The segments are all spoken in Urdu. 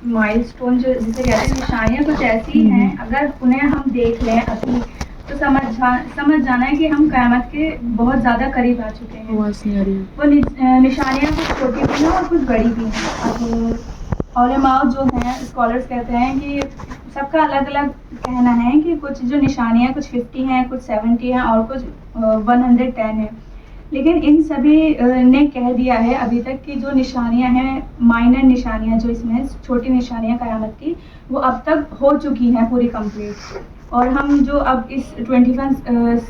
مائل سٹون جو جسے کہتے ہیں نشانیاں کچھ ایسی ہیں اگر انہیں ہم دیکھ لیں ابھی تو سمجھ جانا ہے کہ ہم قیامت کے بہت زیادہ قریب آ چکے ہیں. وہ نشانیاں کچھ چھوٹی بھی ہیں اور کچھ بڑی بھی ہیں. اب علماء جو ہیں اسکالرس کہتے ہیں کہ سب کا الگ الگ کہنا ہے کہ کچھ جو نشانیاں کچھ 50 ہیں کچھ 70 ہیں اور کچھ 110 ہیں. لیکن ان سبھی نے کہہ دیا ہے ابھی تک کہ جو نشانیاں ہیں مائنر نشانیاں جو اس میں چھوٹی نشانیاں قیامت کی وہ اب تک ہو چکی ہیں پوری کمپلیٹ. اور ہم جو اب اس 21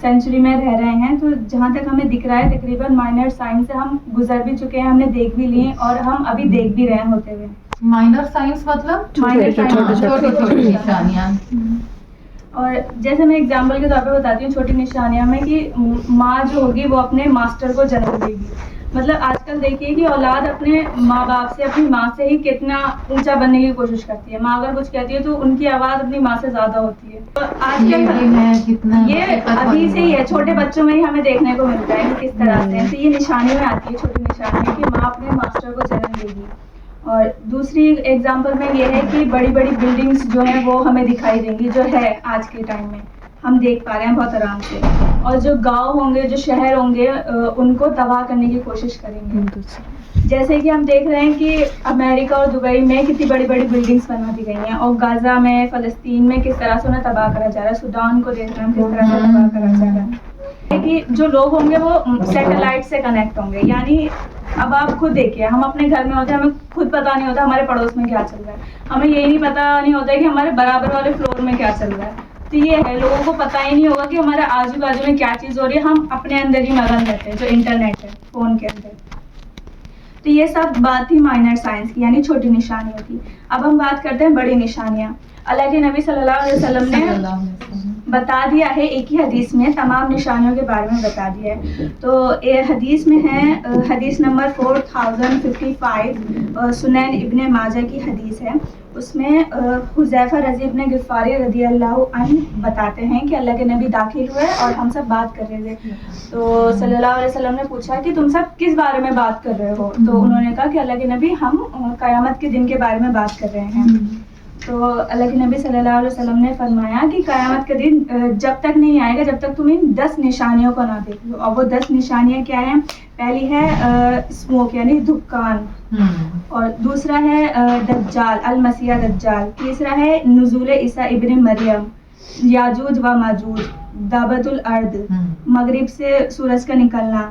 سینچری میں رہ رہے ہیں تو جہاں تک ہمیں دکھ رہا ہے تقریباً مائنر سائنس سے ہم گزر بھی چکے ہیں, ہم نے دیکھ بھی لیے اور ہم ابھی دیکھ بھی رہے ہیں ہوتے ہوئے. مائنر سائنس مطلب چھوٹی نشانیاں. اور جیسے میں اگزامپل کے طور پہ بتاتی ہوں چھوٹی نشانیاں میں کہ ماں جو ہوگی وہ اپنے ماسٹر کو جنم دے گی. مطلب آج کل دیکھیے کہ اولاد اپنے ماں باپ سے اپنی ماں سے ہی کتنا اونچا بننے کی کوشش کرتی ہے. ماں اگر کچھ کہتی ہے تو ان کی آواز اپنی ماں سے زیادہ ہوتی ہے. تو آج کل یہ ابھی سے ہی ہے, چھوٹے بچوں میں ہی ہمیں دیکھنے کو ملتا ہے کہ کس طرح سے. تو یہ نشانی میں آتی ہے چھوٹی نشانی کہ ماں اپنے ماسٹر کو جنم دے گی. اور دوسری ایگزامپل میں یہ ہے کہ بڑی بڑی بلڈنگس جو ہیں وہ ہمیں دکھائی دیں گی جو ہے آج کے ٹائم میں ہم دیکھ پا رہے ہیں بہت آرام سے. اور جو گاؤں ہوں گے جو شہر ہوں گے ان کو تباہ کرنے کی کوشش کریں گے. جیسے کہ ہم دیکھ رہے ہیں کہ امریکہ اور دبئی میں کتنی بڑی بڑی بلڈنگس بنا دی گئی ہیں اور غزہ میں فلسطین میں کس طرح سے انہیں تباہ کرا جا رہا ہے. سوڈان کو دیکھ رہے ہیں کس طرح سے تباہ کرا جا رہا ہے. کہ جو لوگ ہوں گے وہ سیٹلائٹ سے کنیکٹ ہوں گے. یعنی اب آپ خود دیکھیے ہم اپنے گھر میں ہوتے ہیں ہمیں خود پتہ نہیں ہوتا ہمارے پڑوس میں کیا چل رہا ہے. ہمیں یہی نہیں پتہ نہیں ہوتا کہ ہمارے برابر والے فلور میں کیا چل رہا ہے. تو یہ ہے لوگوں کو پتہ ہی نہیں ہوگا کہ ہمارے آجو بازو میں کیا چیز ہو رہی ہے. ہم اپنے اندر ہی مگن رہتے ہیں جو انٹرنیٹ ہے فون کے اندر. تو یہ سب بات تھی مائنر سائنس کی یعنی چھوٹی نشانیوں کی. اب ہم بات کرتے ہیں بڑی نشانیاں. اللہ کے نبی صلی اللہ علیہ وسلم نے بتا دیا ہے ایک ہی حدیث میں تمام نشانیوں کے بارے میں بتا دیا ہے. تو حدیث میں ہے حدیث نمبر 4055 سنن ابن ماجہ کی حدیث ہے. اس میں حذیفہ رضی ابن غفاری رضی اللہ عنہ بتاتے ہیں کہ اللہ کے نبی داخل ہوئے اور ہم سب بات کر رہے تھے. تو صلی اللہ علیہ وسلم نے پوچھا کہ تم سب کس بارے میں بات کر رہے ہو. تو انہوں نے کہا کہ اللہ کے نبی ہم قیامت کے دن کے بارے میں بات کر رہے ہیں. تو اللہ کے نبی صلی اللہ علیہ وسلم نے فرمایا کہ قیامت کا دن جب تک نہیں آئے گا جب تک تم ان 10 نشانیوں کو نہ دیکھ لو. اور وہ 10 نشانیاں کیا ہیں؟ پہلی ہے اسموک یعنی دھکان, اور دوسرا ہے دجال المسیح دجال, تیسرا ہے نزول عیسیٰ ابن مریم, یاجوج و ماجوج, دعوت الارض, مغرب سے سورج کا نکلنا,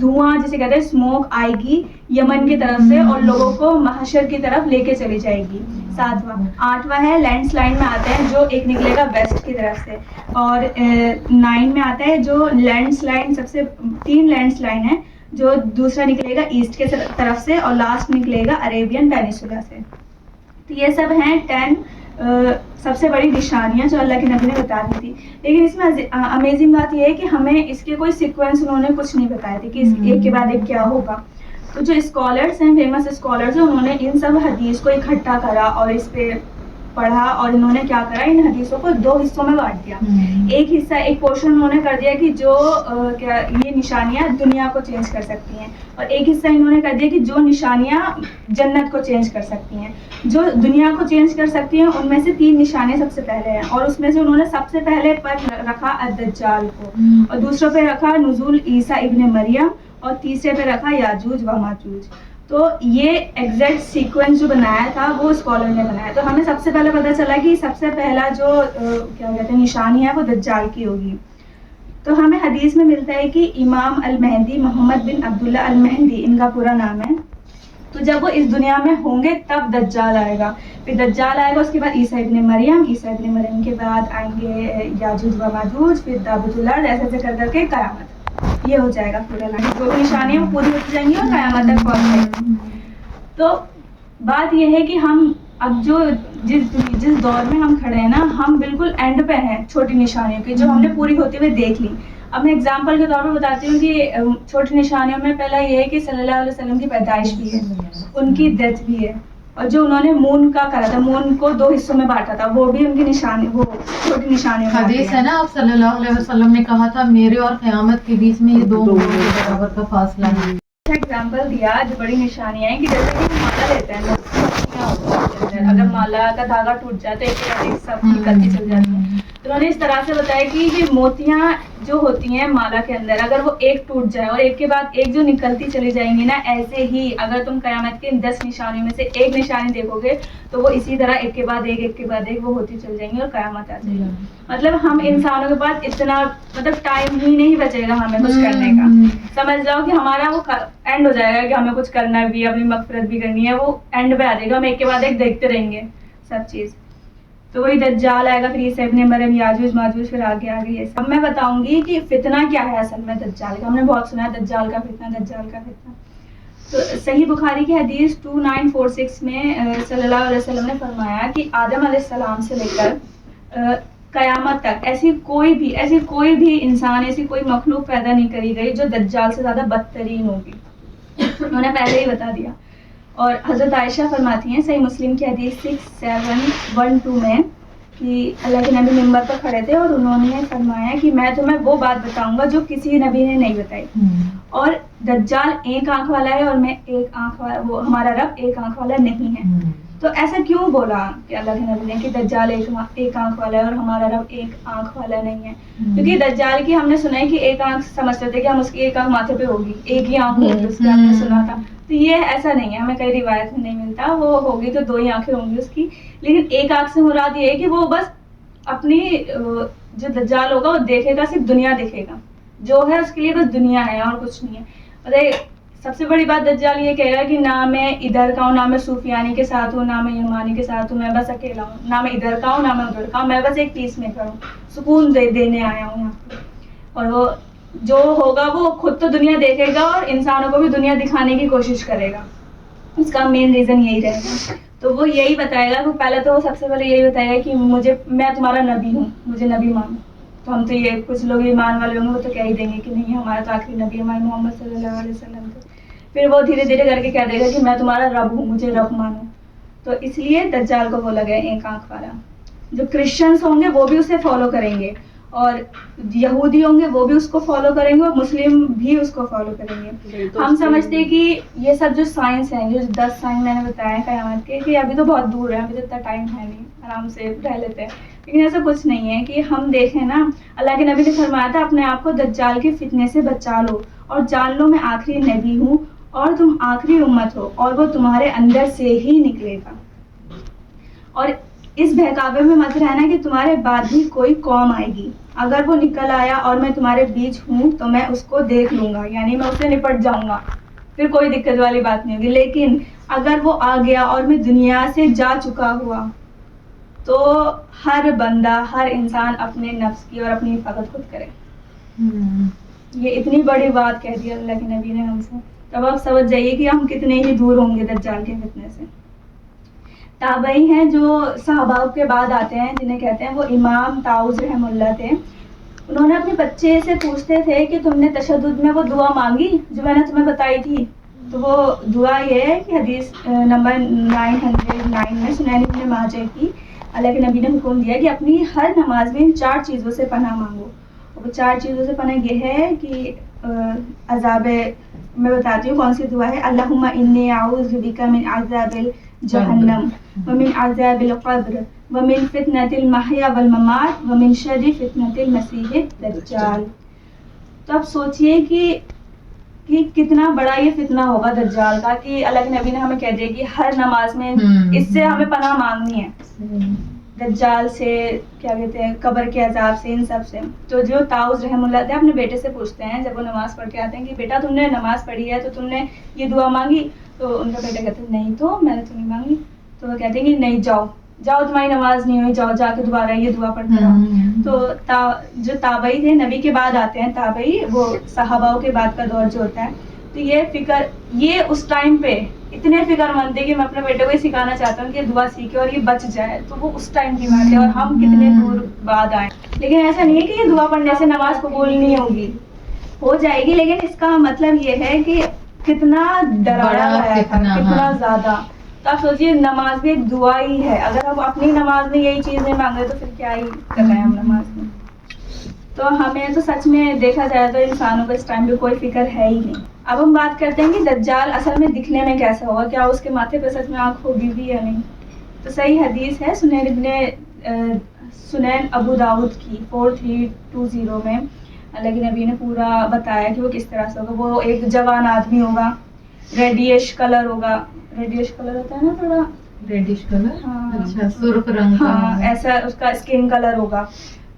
دھواں جسے کہتے ہیں اسموک آئے گی یمن کی طرف سے اور لوگوں کو محشر کی طرف لے کے چلی جائے گی. 7واں. 8واں ہے لینڈ سلائڈ میں آتا ہے جو ایک نکلے گا ویسٹ کی طرف سے. اور 9 میں آتا ہے جو لینڈ سلائڈ سب سے 3 لینڈ سلائڈ ہیں جو دوسرا نکلے گا ایسٹ کے طرف سے اور لاسٹ نکلے گا عربین پینیسولا سے. تو یہ سب ہیں 10 سب سے بڑی نشانیاں جو اللہ کے نبی نے بتا دی تھی. لیکن اس میں امیزنگ بات یہ ہے کہ ہمیں اس کے کوئی سیکوینس انہوں نے کچھ نہیں بتائے تھے کہ ایک کے بعد ایک کیا ہوگا. تو جو اسکالرس ہیں فیمس اسکالرس ہیں انہوں نے ان سب حدیث کو اکٹھا کرا اور اس پہ پڑھا اور انہوں نے کیا کرا ان حدیثوں کو 2 حصوں میں بانٹ دیا. ایک حصہ ایک پورشن انہوں نے کر دیا کہ جو یہ نشانیاں دنیا کو چینج کر سکتی ہیں, اور ایک حصہ انہوں نے کر دیا کہ جو نشانیاں جنت کو چینج کر سکتی ہیں. جو دنیا کو چینج کر سکتی ہیں ان میں سے 3 نشانیاں سب سے پہلے ہیں, اور اس میں سے انہوں نے سب سے پہلے پر رکھا الدجال کو, اور دوسروں پہ رکھا نزول عیسیٰ ابن مریم, اور تیسرے پہ رکھا یاجوج و ماجوج. تو یہ ایگزیکٹ سیکوینس جو بنایا تھا وہ اسکالر نے بنایا. تو ہمیں سب سے پہلے پتہ چلا کہ سب سے پہلا جو کیا کہتے ہیں نشانی ہے وہ دجال کی ہوگی. تو ہمیں حدیث میں ملتا ہے کہ امام المہدی محمد بن عبداللہ المہدی ان کا پورا نام ہے. تو جب وہ اس دنیا میں ہوں گے تب دجال آئے گا. پھر دجال آئے گا, اس کے بعد عیسیٰ ابن مریم, عیسیٰ ابن مریم کے بعد آئیں گے یاجوج و ماجوج, پھر دعوت الارض, ایسے کر کر کے قیامت. یہ ہو جائے گا پورا لائن. جو نشانیاں پوری ہوتی جائیں گی اور قیامت تک پہنچ جائیں گی. تو بات یہ ہے کہ ہم اب جو جس دور میں ہم کھڑے ہیں نا ہم بالکل اینڈ پہ ہیں چھوٹی نشانیوں کی جو ہم نے پوری ہوتے ہوئے دیکھ لی. اب میں اگزامپل کے طور پہ بتاتی ہوں کہ چھوٹی نشانیوں میں پہلا یہ ہے کہ صلی اللہ علیہ وسلم کی پیدائش بھی ہے, ان کی ڈیتھ بھی ہے, اور جو انہوں نے مون کا کرا تھا, مون کو 2 حصوں میں بانٹا تھا, وہ بھی ان کی نشانی وہ چھوٹی نشانیوں میں حدیث ہے نا. آپ صلی اللہ علیہ وسلم نے کہا تھا میرے اور قیامت کے بیچ میں یہ 2 کے برابر کا فاصلہ ہے. ایگزامپل دیا جو بڑی نشانیاں ہیں کہ جیسے کہ ہم مالا لیتے ہیں مالا کا دھاگا ٹوٹ جاتا ہے، ایک سب نکلتی چل جاتی ہے. تو انہوں نے اس طرح سے بتایا کہ یہ موتیاں جو ہوتی ہیں مالا کے اندر، اگر وہ ایک ٹوٹ جائے اور ایک کے بعد ایک جو نکلتی چلی جائیں گی نا، ایسے ہی اگر تم قیامت کے 10 نشانیوں میں سے ایک نشانی دیکھو گے تو وہ اسی طرح ایک کے بعد ایک وہ ہوتی چل جائیں گی اور قیامت آ جائے گی. مطلب ہم انسانوں کے پاس اتنا مطلب ٹائم ہی نہیں بچے گا ہمیں کچھ کرنے کا. سمجھ جاؤ کہ ہمارا وہ اینڈ ہو جائے گا کہ ہمیں کچھ کرنا بھی ہے، اپنی مغفرت بھی کرنی ہے، وہ اینڈ پہ آ جائے گا، ہم ایک کے بعد ایک دیکھتے رہیں گے سب چیز. تو وہی دجال آئے گا، پھر عیسیٰ ابن مریم، یاجوج ماجوج، پھر آگے یہ سب. اب میں بتاؤں گی کہ فتنہ کیا ہے اصل میں دجال کا. ہم نے بہت سنا ہے دجال کا فتنہ، دجال کا فتنہ. تو صحیح بخاری کی حدیث 2946 میں صلی اللہ علیہ وسلم نے فرمایا کہ آدم علیہ السلام سے لے کر قیامت تک ایسی کوئی بھی انسان، ایسی کوئی مخلوق پیدا نہیں کری گئی جو دجال سے زیادہ بدترین ہوگی. انہوں نے پہلے ہی بتا دیا. اور حضرت عائشہ فرماتی ہیں صحیح مسلم کی حدیث 6712 میں کہ اللہ کے نبی منبر پر کھڑے تھے اور انہوں نے فرمایا کہ میں تمہیں وہ بات بتاؤں گا جو کسی نبی نے نہیں بتائی. اور دجال ایک آنکھ والا ہے اور میں ایک آنکھ والا، وہ ہمارا رب ایک آنکھ والا نہیں ہے. تو ایسا کیوں بولا کہ اللہ کے نبی نے کہ دجال ایک آنکھ والا ہے اور ہمارا رب ایک آنکھ والا نہیں ہے؟ کیونکہ دجال کی ہم نے سنا ہے کہ ایک آنکھ سمجھتے تھے کہ ہم اس کی ایک آنکھ ماتھے پہ ہوگی، ایک ہی آنکھ ہوگی اس کی، ہم نے سنا تھا. تو یہ ایسا نہیں ہے، ہمیں کئی روایت میں نہیں ملتا. وہ ہوگی تو 2 ہی آنکھیں ہوں گی اس کی. لیکن ایک آنکھ سے مراد یہ ہے کہ وہ بس اپنی جو دجال ہوگا وہ دیکھے گا، صرف دنیا دیکھے گا، جو ہے اس کے لیے بس دنیا ہے اور کچھ نہیں ہے. سب سے بڑی بات دجال یہ کہے گا کہ نہ میں ادھر کا ہوں، نہ میں سفیانی کے ساتھ ہوں، نہ میں یمانی کے ساتھ ہوں، میں بس اکیلا ہوں، نہ میں ادھر کا ہوں نہ میں ادھر کا ہوں، میں بس ایک پیس میکر ہوں، سکون دینے آیا ہوں یہاں پہ. اور وہ جو ہوگا وہ خود تو دنیا دیکھے گا اور انسانوں کو بھی دنیا دکھانے کی کوشش کرے گا. اس کا مین ریزن یہی رہے گا. تو وہ یہی بتائے گا کہ پہلے تو وہ سب سے پہلے یہی بتائے گا کہ میں تمہارا نبی ہوں، مجھے نبی مانو. تو ہم تو یہ کچھ لوگ ایمان والے ہوں گے وہ تو کہہ ہی دیں گے کہ نہیں ہمارا تو آخری نبی ہمارے محمد صلی اللہ علیہ وسلم تھے. پھر وہ دھیرے دھیرے کر کے کہہ دے گا کہ میں تمہارا رب ہوں، مجھے رب مانو. تو اس لیے دجال کو بولا گیا ایک آنکھ والا. جو کرسچنس ہوں گے وہ بھی اسے فالو کریں گے، اور یہودی ہوں گے وہ بھی اس کو فالو کریں گے، اور مسلم بھی اس کو فالو کریں گے. ہم سمجھتے ہیں کہ یہ سب جو سائنس ہیں، جو 10 سائنس میں نے بتایا قیامت کے، کہ ابھی تو بہت دور ہے، ابھی تو اتنا ٹائم ہے نہیں، آرام سے رہ لیتے ہیں. لیکن ایسا کچھ نہیں ہے. کہ ہم دیکھیں نا، اللہ کے نبی نے فرمایا تھا اپنے آپ کو دجال کے فتنے سے بچا لو اور جان لو میں آخری نبی ہوں اور تم آخری امت ہو اور وہ تمہارے اندر سے ہی نکلے گا. اور اس بہکاوے میں مت رہنا کہ تمہارے بعد بھی کوئی قوم آئے گی، اگر وہ نکل آیا اور میں تمہارے بیچ ہوں تو میں اس کو دیکھ لوں گا، یعنی میں اس سے نپٹ جاؤں گا، پھر کوئی دقت والی بات نہیں ہوگی. لیکن اگر وہ آ گیا اور میں دنیا سے جا چکا ہوا تو ہر بندہ، ہر انسان اپنے نفس کی اور اپنی حفاظت خود کرے. یہ اتنی بڑی بات کہہ دی اللہ کے نبی نے ہم سے. تب آپ سمجھ جائیے کہ ہم کتنے ہی دور ہوں گے دجال کے فتنے سے. تابعی ہیں جو صحابہ کے بعد آتے ہیں، جنہیں کہتے ہیں، وہ امام طاؤس رحم اللہ تھے. انہوں نے اپنے بچے سے پوچھتے تھے کہ تم نے تشدد میں وہ دعا مانگی جو میں نے تمہیں بتائی تھی؟ تو وہ دعا یہ ہے کہ حدیث نمبر 909 میں سنن ابن ماجہ کی، اللہ کے نبی نے حکم دیا کہ اپنی ہر نماز میں ان 4 چیزوں سے پناہ مانگو. وہ 4 چیزوں سے پناہ یہ ہے کہ عذاب، میں بتاتی ہوں کون سی دعا ہے. اللہم انی اعوذ بک من عذاب جہنم ومن عذاب القبر ومن فتنة المحیا والممات ومن شر فتنة المسیح الدجال. تو اب سوچئے کہ کتنا بڑا یہ فتنہ ہوگا دجال کا، کہ اللہ کے نبی نے ہمیں کہہ دیا کہ ہر نماز میں اس سے ہمیں پناہ مانگنی ہے، دجال سے، کیا کہتے ہیں، قبر کے عذاب سے، ان سب سے. تو جو طاؤس رحم اللہ تھے اپنے بیٹے سے پوچھتے ہیں جب وہ نماز پڑھ کے آتے ہیں کہ بیٹا تم نے نماز پڑھی ہے تو تم نے یہ دعا مانگی؟ تو ان کا بیٹا کہتے ہیں نہیں تو میں نے تو نہیں مانگی. تو وہ کہتے ہیں کہ نہیں، جاؤ تمہاری نماز نہیں ہوئی، جاؤ جا کے دوبارہ یہ دعا پڑھتے رہو. تو جو تابعی تھے، نبی کے بعد آتے ہیں تابعی، وہ صحابہ کے بعد کا دور جو ہوتا ہے. تو یہ اس ٹائم پہ اتنے فکر مند تھے کہ میں اپنے بیٹے کو یہ سکھانا چاہتا ہوں کہ دعا سیکھے اور یہ بچ جائے. تو وہ اس ٹائم کی بات ہے اور ہم کتنے دور بعد آئے. لیکن ایسا نہیں ہے کہ یہ دعا پڑھنے سے نماز قبول نہیں ہوگی، ہو جائے گی. لیکن اس کا مطلب یہ ہے کہ کتنا ڈرایا گیا تھا، کتنا زیادہ. تو آپ سوچیے نماز بھی ایک دعا ہی ہے. اگر ہم اپنی نماز میں یہی چیز نہیں مانگ رہے تو پھر کیا ہی کر رہے ہیں ہم نماز میں. تو ہمیں تو سچ میں دیکھا جائے تو انسانوں کو اس ٹائم پہ کوئی فکر ہے ہی نہیں. اب ہم بات کرتے ہیں کہ دجال اصل میں دکھنے میں کیسا ہوگا، کیا اس کے ماتھے پہ سچ میں آنکھ ہوگی بھی یا نہیں. تو صحیح حدیث ہے سنن ابو داؤد کی 4320 میں اللہ کے نبی نے پورا بتایا کہ وہ کس طرح سے ہوگا. وہ ایک جوان آدمی ہوگا, ریڈیش کلر ہوگا, ریڈیش کلر ہوتا ہے نا تھوڑا ریڈش کلر, ہاں اچھا سرخ رنگ کا, ہاں ایسا اس کا اسکن کلر ہوگا,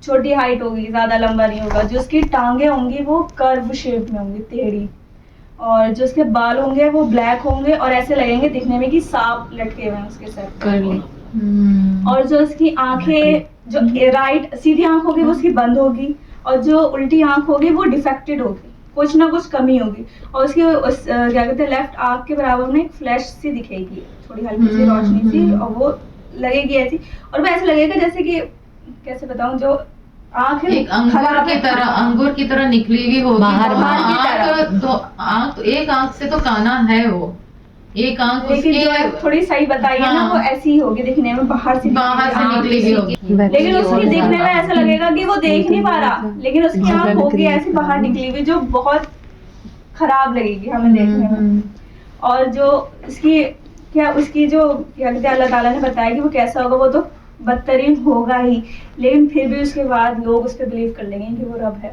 چھوٹی ہائٹ ہوگی, زیادہ لمبا نہیں ہوگا, جو اس کی ٹانگیں ہوں گی وہ کرو شیپ میں ہوں گی, ٹیڑھی, اور جو اس کے بال ہوں گے وہ بلیک ہوں گے اور ایسے لگیں گے دکھنے میں کہ سانپ لٹکے ہوئے ہیں اس کے سر پر, اور جو اس کی آنکھیں جو رائٹ سیدھی آنکھ ہوگی وہ اس کی بند ہوگی, اور جو الٹی آنکھ ہوگی وہ ڈیفیکٹڈ ہوگی, کچھ نہ کچھ کمی ہوگی, اور اس کی کیا کہتے ہیں لیفٹ آنکھ کے برابر میں ایک فلیش سی دکھے گی, تھوڑی ہلکی سی روشنی سی, اور وہ لگے گی ایسی, اور وہ ایسے لگے گا جیسے کہ کیسے بتاؤں, جو آنکھ ایک انگور کی طرح نکلی ہوئی ہوگی باہر کی طرح. ایک آنکھ سے تو کانا ہے وہ, ایک آنکھ اس کی تھوڑی صحیح بتائیے نا, وہ ایسی ہی ہوگی دکھنے میں, باہر سے نکلی ہوئی ہوگی, لیکن اس کی دیکھنے میں ایسا لگے گا کہ وہ دیکھ نہیں پا رہا, لیکن اس کی آنکھ ہوگی ایسی باہر نکلی ہوئی جو بہت خراب لگے گی ہمیں دیکھنے میں. اور جو اس کی جو کیا کہتے ہیں اللہ تعالیٰ نے بتایا کہ وہ کیسا ہوگا, وہ تو بدترین ہوگا ہی, لیکن پھر بھی اس کے بعد لوگ اس پہ بلیو کر لیں گے کہ وہ رب ہے,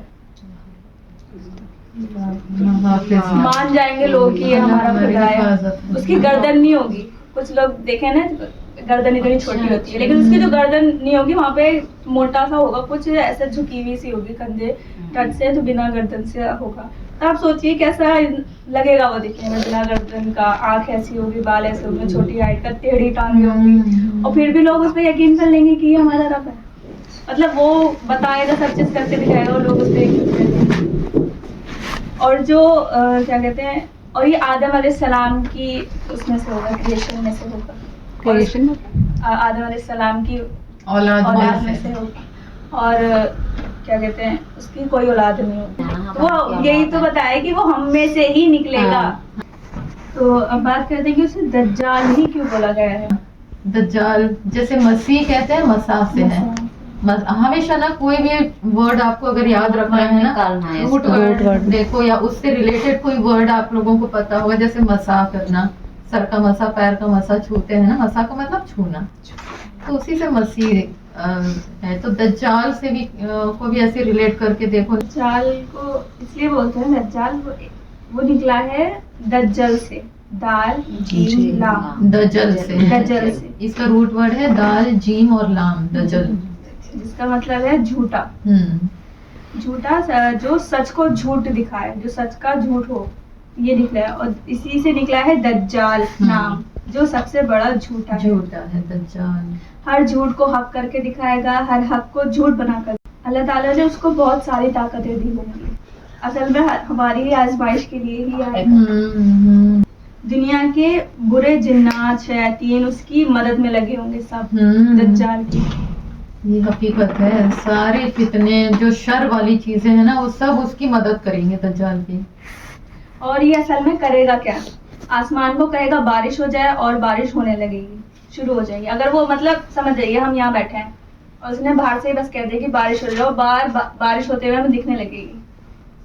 مان جائیں گے لوگ کہ یہ ہمارا خدا ہے. اس کی گردن نہیں ہوگی, کچھ لوگ دیکھیں نا گردن اتنی چھوٹی ہوتی ہے, لیکن اس کی جو گردن نہیں ہوگی وہاں پہ موٹا سا ہوگا, کچھ ایسا جھکی ہوئی سی ہوگی کندھے ٹٹ سے, تو بنا گردن سے ہوگا. تو آپ سوچیے کیسا لگے گا وہ دکھنے میں بنا گردن کا, آنکھ ایسی ہوگی, بال ایسے ہوگے, چھوٹی ہائٹ کا, ٹیڑھی ٹانگیں ہوں گی, اور پھر بھی لوگ اس پہ یقین کر لیں گے کہ یہ ہمارا رب ہے. مطلب وہ بتائے گا, سب چیز کرتے دکھائے گا اور لوگ اس پہ یقین کریں گے. اور جو کیا کہتے ہیں, اور یہ آدم علیہ السلام کی اس میں سے ہوگا, کریشن میں سے ہوگا, آدم علیہ السلام کی اولاد میں سے ہوگا, اور کیا کہتے ہیں اس کی کوئی اولاد نہیں ہوگی. وہ یہی تو بتایا کہ وہ ہم میں سے ہی نکلے گا. تو اب بات کرتے ہیں کہ اسے دجال ہی کیوں بولا گیا ہے. دجال جیسے مسیح کہتے ہیں, مساح سے ہے. ہمیشہ نا کوئی بھی ورڈ آپ کو اگر یاد رکھنا ہے نا, روٹ ورڈ دیکھو, یا اس سے ریلیٹڈ کوئی ورڈ آپ لوگوں کو پتا ہوگا, جیسے مساح کرنا, سر کا مسا, پیر کا مسا چھوتے ہیں نا, مسا کا مطلب چھونا, تو اسی سے مسیح ہے. تو دجال سے بھی کو بھی ایسے ریلیٹ کر کے دیکھو. دجال کو اس لیے بولتے ہیں دجال, وہ نکلا ہے دجل سے, دال جیم لام, دجل سے, اس کا روٹ ورڈ ہے دال جیم اور لام, دجل, جس کا مطلب ہے جھوٹا. جھوٹا جو سچ کو جھوٹ دکھائے, جو سچ کا جھوٹ ہو, یہ نکلا ہے. اور اسی سے نکلا ہے دجال نام, جو سب سے بڑا جھوٹا ہے دجال. ہر جھوٹ کو حق کر کے دکھائے گا, ہر حق کو جھوٹ بنا کر. اللہ تعالیٰ نے اس کو بہت ساری طاقتیں دی ہوں گی, اصل میں ہماری ہی آزمائش کے لیے ہی آئے گا. دنیا کے برے جنات, شیاطین اس کی مدد میں لگے ہوں گے سب دجال کی. یہ حقیقت ہے, سارے فتنے جو شر والی چیزیں ہیں نا, وہ سب اس کی مدد کریں گے دجال کی. اور یہ اصل میں کرے گا کیا, آسمان کو کہے گا بارش ہو جائے, اور بارش ہونے لگے گی, شروع ہو جائے گی. اگر وہ مطلب سمجھ جائیے ہم یہاں بیٹھے ہیں اور اس نے باہر سے ہی بس کہہ دیا کہ بارش ہو جائے, بارش ہوتے ہوئے ہمیں دکھنے لگے گی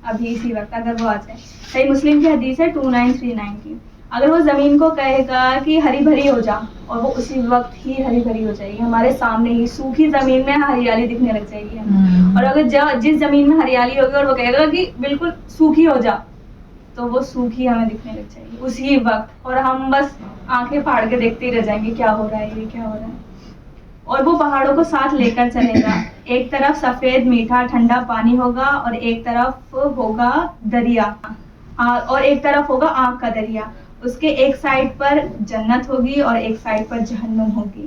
ابھی اسی وقت, اگر وہ آ جائے. صحیح مسلم کی حدیث ہے 2939 کی. اگر وہ زمین کو کہے گا کہ ہری بھری ہو جا, اور وہ اسی وقت ہی ہری بھری ہو جائے گی, ہمارے سامنے ہی سوکھی زمین میں ہریالی دکھنے لگ جائے گی ہمیں. اور اگر جس زمین میں ہریالی ہوگی اور وہ کہے گا کہ بالکل سوکھی ہو جا, تو وہ سوکھی ہمیں دکھنے لگ جائے گی اسی وقت, اور ہم بس آنکھیں پھاڑ کے دیکھتے ہی رہ جائیں گے کیا ہو رہا ہے, یہ کیا ہو رہا ہے. اور وہ پہاڑوں کو ساتھ لے کر چلے گا, ایک طرف سفید میٹھا ٹھنڈا پانی ہوگا, اور ایک طرف ہوگا دریا, اور ایک طرف ہوگا آگ کا دریا. اس کے ایک سائڈ پر جنت ہوگی اور ایک سائڈ پر جہنم ہوگی.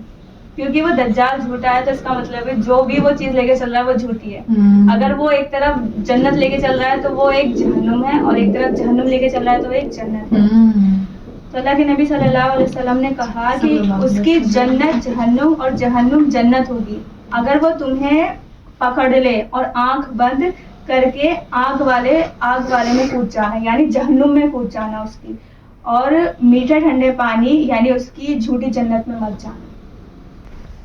کیونکہ وہ دجال جھوٹا ہے, تو اس کا مطلب ہے جو بھی وہ چیز لے کے چل رہا ہے وہ جھوٹی ہے. اگر وہ ایک طرف جنت لے کے چل رہا ہے تو وہ ایک جہنم ہے, اور ایک طرف جہنم لے کے چل رہا ہے تو ایک جنت ہے. تو اللہ کے نبی صلی اللہ علیہ وسلم نے کہا کہ اس کی جنت جہنم اور جہنم جنت ہوگی. اگر وہ تمہیں پکڑ لے اور آنکھ بند کر کے آگ والے میں کود جانا, یعنی جہنم میں کود جانا اس کی, اور میٹھے ٹھنڈے پانی یعنی اس کی جھوٹی جنت میں مت جانا.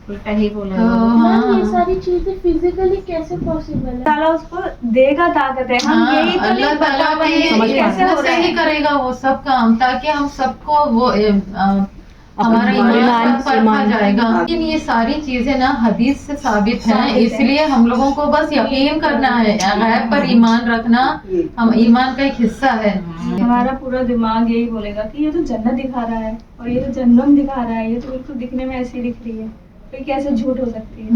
یہ ساری چیزیں فزیکلی کیسے پاسبل ہے؟ تعالیٰ اس کو دے گا طاقت ہے, ہم یہی تو نہیں بتا پائیں گے کیسے ہو رہا ہے. کرے گا وہ سب کام, تاکہ ہم سب کو وہ ہمارا ایمان پرکھا جائے گا. لیکن یہ ساری چیزیں نا حدیث سے ثابت ہیں, اس لیے ہم لوگوں کو بس یقین کرنا ہے, غیب پر ایمان رکھنا ہم ایمان کا ایک حصہ ہے. ہمارا پورا دماغ یہی بولے گا کہ یہ تو جنت دکھا رہا ہے اور یہ تو جہنم دکھا رہا ہے, یہ تو بالکل دکھنے میں ایسی دکھ رہی ہے, پھر کیسے جھوٹ ہو سکتی ہے.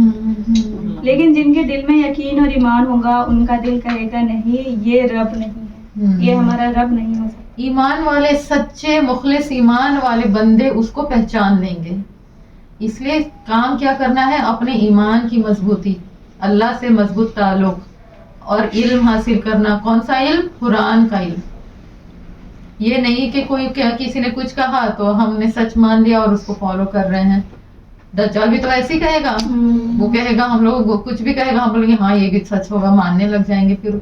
لیکن جن کے دل میں یقین اور ایمان ہوگا ان کا دل کہے گا نہیں یہ رب نہیں ہے, یہ ہمارا رب نہیں ہو سکتا. ایمان والے سچے مخلص ایمان والے بندے اس کو پہچان لیں گے. اس لیے کام کیا کرنا ہے, اپنے ایمان کی مضبوطی, اللہ سے مضبوط تعلق اور علم حاصل کرنا. کون سا علم؟ قرآن کا علم. یہ نہیں کہ کوئی کسی نے کچھ کہا تو ہم نے سچ مان لیا اور اس کو فالو کر رہے ہیں. دجال بھی تو ایسے ہی کہے گا, وہ کہے گا ہم لوگ کچھ بھی کہے گا ہم لوگ ہاں یہ بھی سچ ہوگا, ماننے لگ جائیں گے. پھر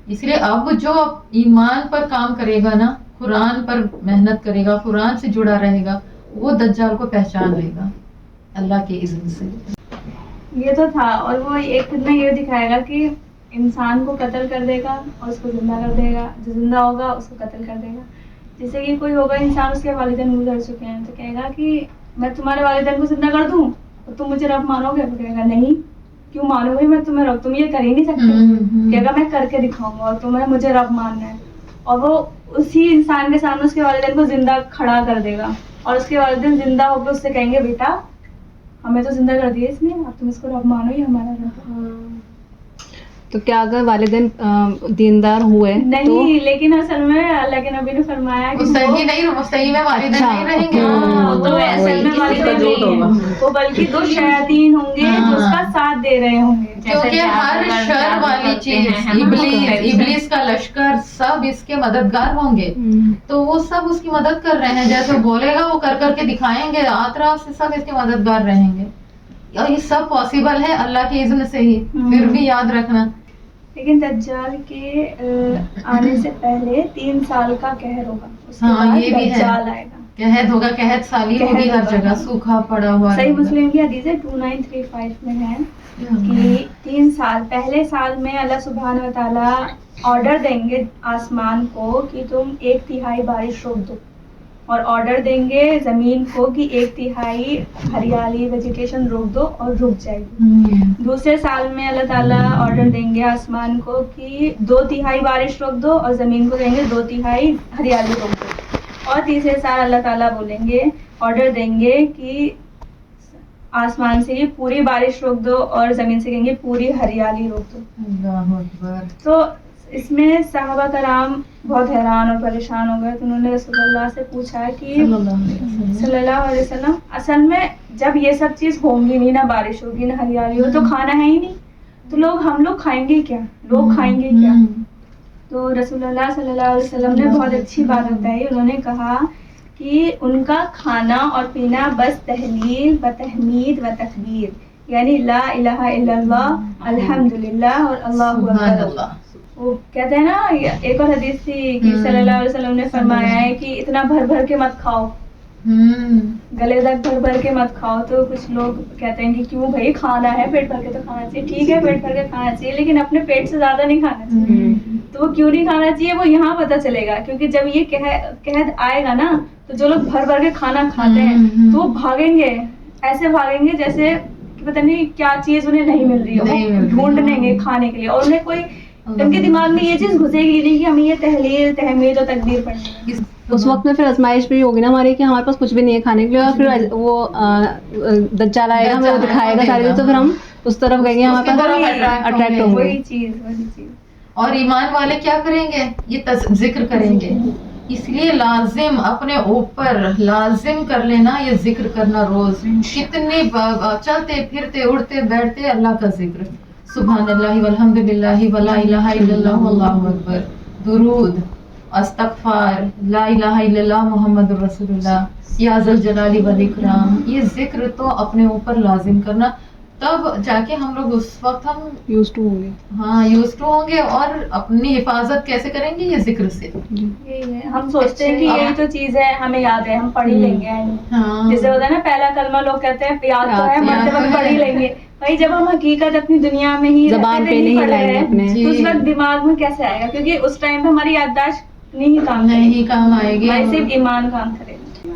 اس لیے اب جو ایمان پر کام کرے گا نا, قرآن پر محنت کرے گا, قرآن سے جڑا رہے گا, وہ دجال کو پہچان لے گا اللہ کے اذن سے. یہ تو تھا, اور وہ ایک فتنہ یہ دکھائے گا کہ انسان کو قتل کر دے گا اور اس کو زندہ کر دے گا, جو زندہ ہوگا اس کو قتل کر دے گا. جیسے کہ کوئی ہوگا انسان, اس کے والدین گزر چکے ہیں, تو کہے گا کہ میں تمہارے والدین کو زندہ کر دوں اور تم مجھے رب مانو گے؟ تو کہے گا نہیں, کیوں مانو گے میں تمہیں رب, تم یہ کر ہی نہیں سکتے. کہے گا میں کر کے دکھاؤں گا اور تمہیں مجھے رب ماننا ہے. اور وہ اسی انسان کے سامنے اس کے والدین کو زندہ کھڑا کر دے گا, اور اس کے والدین زندہ ہو کے اس سے کہیں گے بیٹا ہمیں تو زندہ کر دیا اس نے, اب تم اس کو رب مانو, یہ ہمارا رب. تو کیا اگر والدین دیندار ہوئے نہیں, لیکن اصل میں اللہ کے نبی نے فرمایا کہ مستحی نہیں, مستحی میں والدین نہیں رہیں گے, وہ اصل میں والدین نہیں ہیں, وہ بلکہ دو شیاطین ہوں گے جو اس کا ساتھ دے رہے ہوں گے. کیونکہ ہر شر والی چیز, ابلیس کا لشکر سب اس کے مددگار ہوں گے, تو وہ سب اس کی مدد کر رہے ہیں. جیسے بولے گا وہ کر کے دکھائیں گے, اطراف سے سب اس کے مددگار رہیں گے. اور یہ سب پاسبل ہے اللہ کے اذن سے ہی. پھر بھی یاد رکھنا, لیکن دجال کے آنے سے پہلے 3 سال کا قہر ہوگا, اس کے بعد یہ بھی ہے, دجال آئے گا. قحط ہوگا, قحط سالی ہوگی ہر جگہ, سوکھا پڑا ہوا. صحیح مسلم کی حدیث ہے 2935 میں ہے کہ 3 سال, پہلے سال میں اللہ سبحانہ و تعالیٰ آرڈر دیں گے آسمان کو کہ تم 1/3 بارش روک دو, اور آرڈر دیں گے زمین کو کہ 1/3 ہریالی ویجیٹیشن روک دو, اور رک جائے گی. دوسرے سال میں اللہ تعالیٰ آرڈر دیں گے آسمان کو کہ 2/3 بارش روک دو, اور زمین کو کہیں گے 2/3 ہریالی روک دو. اور تیسرے سال اللہ تعالیٰ بولیں گے, آرڈر دیں گے کہ آسمان سے پوری بارش روک دو, اور زمین سے کہیں گے پوری ہریالی روک دو. اللہ اکبر. تو اس میں صحابہ کرام بہت حیران اور پریشان ہو گئے, تو انہوں نے رسول اللہ سے پوچھا کہ صلی اللہ علیہ وسلم اصل میں جب یہ سب چیز ہوں گی نہیں, نہ بارش ہوگی نہ ہریالی ہو, تو کھانا ہے ہی نہیں, تو ہم لوگ کھائیں گے کیا, لوگ کھائیں گے کیا؟ تو رسول اللہ صلی اللہ علیہ وسلم نے بہت اچھی بات بتائی. انہوں نے کہا کہ ان کا کھانا اور پینا بس تحلیل و تحمید و تکبیر, یعنی لا الہ الا اللہ, الحمدللہ اور اللہ اکبر. وہ کہتے ہیں نا, ایک اور حدیث تھی کہ صلی اللہ علیہ وسلم نے فرمایا ہے کہ اتنا بھر کے مت کھاؤ, گلے تک بھر کے مت کھاؤ. تو کچھ لوگ کہتے ہیں کہ کیوں بھائی, کھانا ہے پیٹ بھر کے تو کھانا چاہیے. ٹھیک ہے پیٹ بھر کے کھانا چاہیے, لیکن اپنے پیٹ سے زیادہ نہیں کھانا چاہیے. تو وہ کیوں نہیں کھانا چاہیے وہ یہاں پتہ چلے گا, کیونکہ جب یہ قحط آئے گا نا, تو جو لوگ بھر کے کھانا کھاتے ہیں تو وہ بھاگیں گے, ایسے بھاگیں گے جیسے پتہ نہیں کیا چیز انہیں نہیں مل رہی ہے, ڈھونڈ لیں گے کھانے کے لیے, اور انہیں کوئی ان کے دماغ میں یہ چیز گھسے گی نہیں کہ ہمیں یہ تحلیل تحمید اور تکبیر پڑھنی ہے. اس وقت میں پھر آزمائش بھی ہوگی نا ہماری کہ ہمارے پاس کچھ بھی نہیں ہے کھانے کے لیے, اور پھر وہ دجال آئے گا, ہمیں وہ دکھائے گا ساری, تو پھر ہم اس طرف گئیں گے, ہمارے پاس اٹریکٹ ہوں گے. وہی چیز. اور ایمان والے کیا کریں گے, یہ ذکر کریں گے. اس لیے لازم اپنے اوپر لازم کر لینا یہ ذکر کرنا روز, کتنے چلتے پھرتے اڑتے بیٹھتے اللہ کا ذکر, سبحان اللہ والحمد للہ ولا الہ الا اللہ واللہ اکبر, درود, استغفار, لا الہ الا اللہ محمد رسول اللہ, یا ذل جلال والاکرام. یہ ذکر تو اپنے اوپر لازم کرنا, تب جا کے ہم لوگ اس وقت ہم یوز ٹو ہوں گے. ہاں یوز ٹو ہوں گے. اور اپنی حفاظت کیسے کریں گے, یہ ذکر سے. یہی ہے, ہم سوچتے ہیں کہ یہی تو چیز ہے, ہمیں یاد ہے, ہم پڑھ ہی لیں گے. جیسے ہوتا ہے نا پہلا کلمہ, لوگ کہتے ہیں یاد تو ہے, مرتے وقت پڑھ ہی لیں گے. بھائی جب ہم حقیقت اپنی دنیا میں ہی زبان پہ نہیں پڑھ رہے اپنے, تو اس وقت دماغ میں کیسے آئے گا, کیونکہ اس ٹائم پہ ہماری یادداشت نہیں کام آئے گی, صرف ایمان کام کرے گا.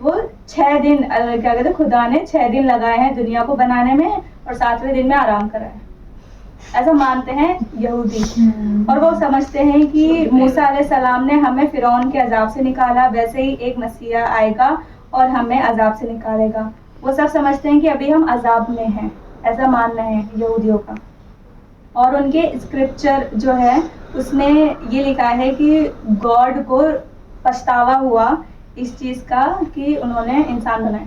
وہ 6 دن کیا کہتے ہیں خدا نے 6 دن لگائے ہیں دنیا کو بنانے میں اور 7ویں دن میں آرام کرا ہے. ایسا مانتے ہیں یہودی. اور وہ سمجھتے ہیں کہ موسیٰ علیہ السلام نے ہمیں فرعون کے عذاب سے نکالا, ویسے ہی ایک مسیح آئے گا اور ہمیں عذاب سے نکالے گا. وہ سب سمجھتے ہیں کہ ابھی ہم عذاب میں ہیں, ایسا ماننا ہے یہودیوں کا. اور ان کے اسکرپچر جو ہے اس میں یہ لکھا ہے کہ گاڈ کو پچھتاوا ہوا اس چیز کا کہ انہوں نے انسان بنائے,